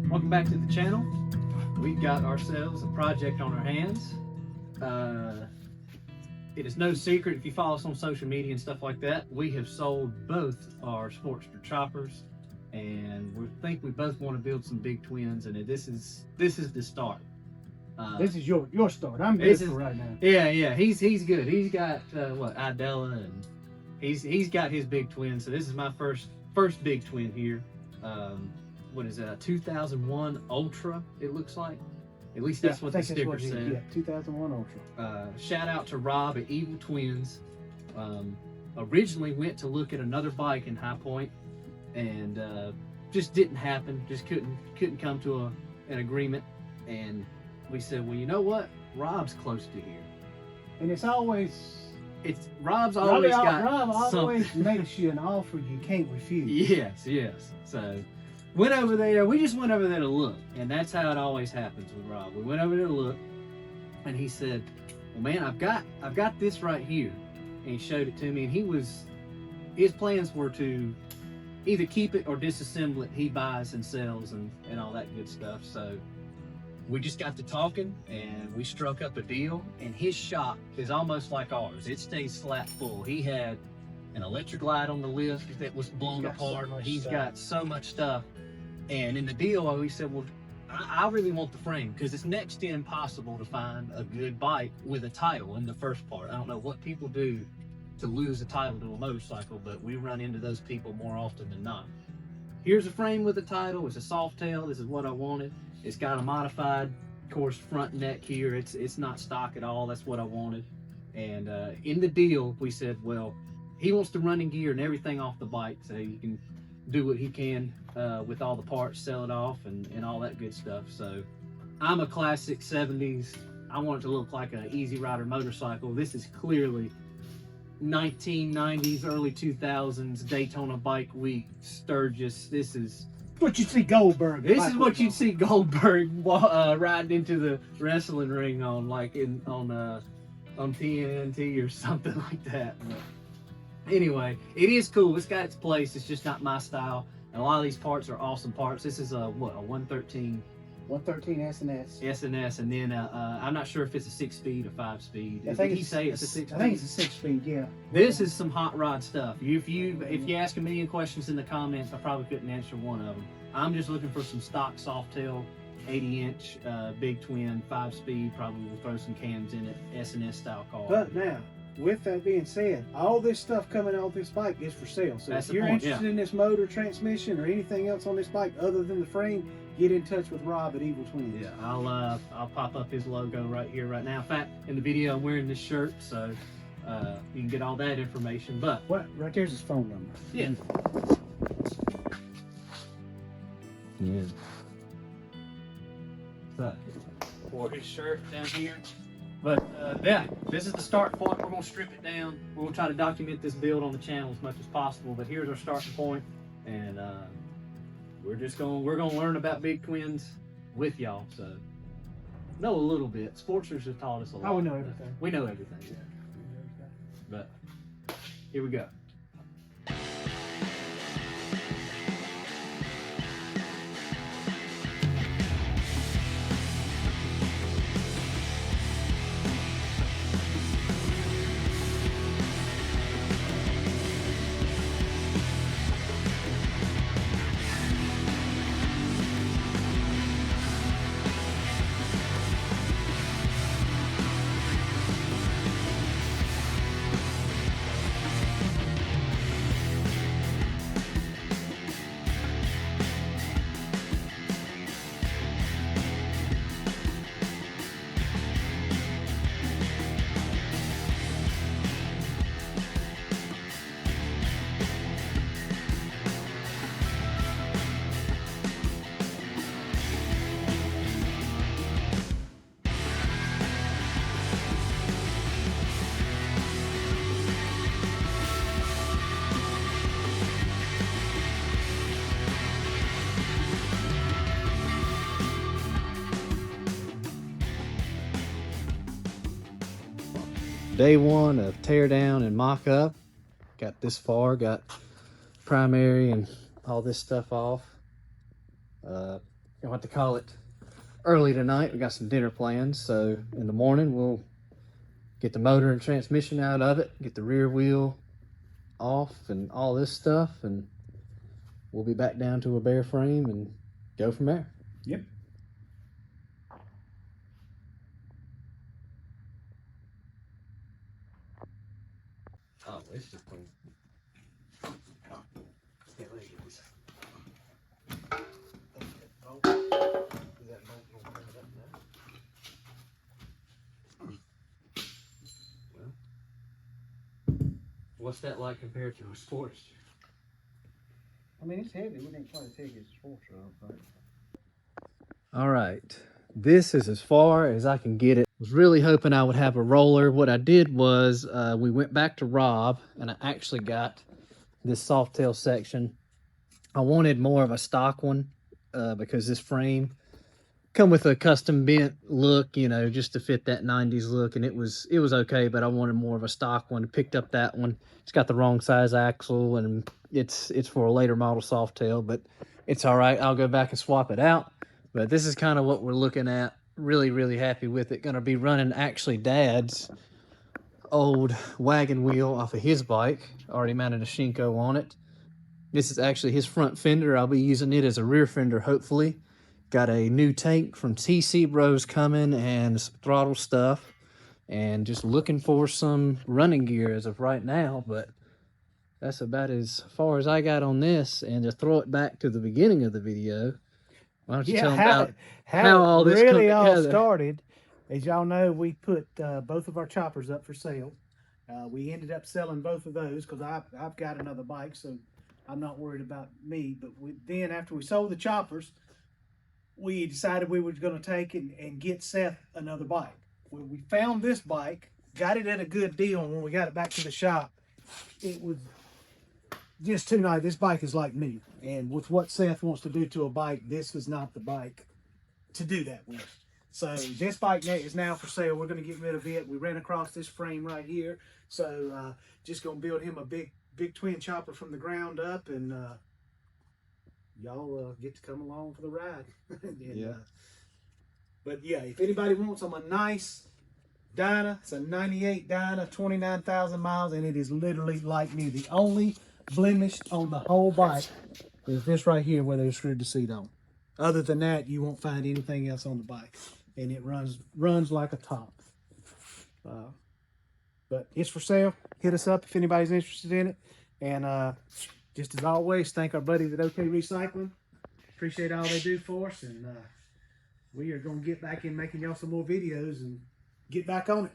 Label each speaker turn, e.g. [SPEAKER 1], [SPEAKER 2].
[SPEAKER 1] Welcome back to the channel. We've got ourselves a project on our hands. It is no secret if you follow us on social media and stuff like that, we have sold both our Sportster choppers, and we think we both want to build some big twins, and this is the start.
[SPEAKER 2] This is your start. I'm good for right now.
[SPEAKER 1] Yeah, he's good. He's got what, Idella, and he's got his big twin. So this is my first big twin here. What is that? 2001 Ultra. It looks like. At least that's what the sticker said.
[SPEAKER 2] Yeah, 2001 Ultra.
[SPEAKER 1] Shout out to Rob at Evil Twins. Originally went to look at another bike in High Point, and just didn't happen. Just couldn't come to an agreement. And we said, well, you know what? Rob's close to here.
[SPEAKER 2] And Rob's
[SPEAKER 1] always got
[SPEAKER 2] Rob always
[SPEAKER 1] something.
[SPEAKER 2] makes you an offer you can't refuse.
[SPEAKER 1] Yes. So went over there. We just went over there to look, and that's how it always happens with Rob. We went over there to look, and he said, well, man, I've got this right here. And he showed it to me, and his plans were to either keep it or disassemble it. He buys and sells and all that good stuff. So we just got to talking, and we struck up a deal. And his shop is almost like ours. It stays flat full. He had an electric light on the lift that was blown apart. He's got so much stuff. And in the deal, we said, well, I really want the frame, because it's next to impossible to find a good bike with a title in the first part. I don't know what people do to lose a title to a motorcycle, but we run into those people more often than not. Here's a frame with a title. It's a Softail. This is what I wanted. It's got a modified, of course, front neck here. It's not stock at all. That's what I wanted. And in the deal, we said, well, he wants the running gear and everything off the bike, so he can do what he can with all the parts, sell it off, and all that good stuff. So I'm a classic 70s. I want it to look like an Easy Rider motorcycle. This is clearly 1990s, early 2000s Daytona Bike Week Sturgis. This is
[SPEAKER 2] what you see Goldberg.
[SPEAKER 1] This is what you'd see Goldberg riding into the wrestling ring on, like on TNT or something like that. But anyway, it is cool. It's got its place. It's just not my style. And a lot of these parts are awesome parts. This is a 113
[SPEAKER 2] SNS.
[SPEAKER 1] SNS, and then I'm not sure if it's a 6-speed or 5-speed.
[SPEAKER 2] I think
[SPEAKER 1] Did he say it's a 6-speed?
[SPEAKER 2] I think it's a 6-speed. Yeah.
[SPEAKER 1] This is some hot rod stuff. If you ask a million questions in the comments, I probably couldn't answer one of them. I'm just looking for some stock Softail 80-inch big twin 5-speed. Probably will throw some cams in it, SNS style car.
[SPEAKER 2] But now, with that being said, all this stuff coming off this bike is for sale. So
[SPEAKER 1] That's
[SPEAKER 2] if you're
[SPEAKER 1] the point,
[SPEAKER 2] interested in this motor, transmission, or anything else on this bike other than the frame, get in touch with Rob at Evil Twins.
[SPEAKER 1] Yeah, I'll pop up his logo right here, right now. In fact, in the video, I'm wearing this shirt, so you can get all that information. But
[SPEAKER 2] what? Right there's his phone number.
[SPEAKER 1] Yeah. So, for his shirt down here. But yeah, this is the start point. We're gonna strip it down. We're gonna try to document this build on the channel as much as possible. But here's our starting point, and we're gonna learn about big twins with y'all. So know a little bit. Sportsters have taught us a lot.
[SPEAKER 2] Oh, we know everything.
[SPEAKER 1] We know everything. Yeah. But here we go. Day one of tear down and mock up. Got this far, got primary and all this stuff off. gonna have to call it early tonight. We got some dinner plans, so in the morning we'll get the motor and transmission out of it, get the rear wheel off and all this stuff, and we'll be back down to a bare frame and go from there.
[SPEAKER 2] Yep.
[SPEAKER 1] Oh, it's just clean. What's that like compared to a sports?
[SPEAKER 2] I mean, it's heavy. We didn't try to take it as a sports truck, right?
[SPEAKER 1] All right, this is as far as I can get it. Was really hoping I would have a roller. What I did was we went back to Rob and I actually got this Softail section. I wanted more of a stock one because this frame come with a custom bent look, you know, just to fit that 90s look, and it was okay, but I wanted more of a stock one. Picked up that one. It's got the wrong size axle, and it's for a later model Softail, but it's all right. I'll go back and swap it out. But this is kind of what we're looking at. Really happy with it. Gonna be running actually Dad's old wagon wheel off of his bike. Already mounted a Shinko on it. This is actually his front fender. I'll be using it as a rear fender, hopefully. Got a new tank from TC Bros coming and some throttle stuff. And just looking for some running gear as of right now. But that's about as far as I got on this. And to throw it back to the beginning of the video, why don't you tell them about how all this
[SPEAKER 2] really
[SPEAKER 1] come
[SPEAKER 2] all
[SPEAKER 1] together?
[SPEAKER 2] started. As y'all know, we put both of our choppers up for sale. We ended up selling both of those because I've got another bike, so I'm not worried about me. But then after we sold the choppers, we decided we were going to take and get Seth another bike. When we found this bike, got it at a good deal, and when we got it back to the shop, it was just too nice. This bike is like new. And with what Seth wants to do to a bike, this was not the bike to do that with. So this bike is now for sale. We're going to get rid of it. We ran across this frame right here. So just going to build him a big twin chopper from the ground up, and y'all get to come along for the ride. And, but yeah, if anybody wants them, a nice Dyna, it's a 98 Dyna, 29,000 miles, and it is literally like new. The only blemish on the whole bike is this right here where they screwed the seat on. Other than that, you won't find anything else on the bike, and it runs like a top. But it's for sale. Hit us up if anybody's interested in it. And just as always, thank our buddies at OK Recycling. Appreciate all they do for us, and we are going to get back in making y'all some more videos and get back on it.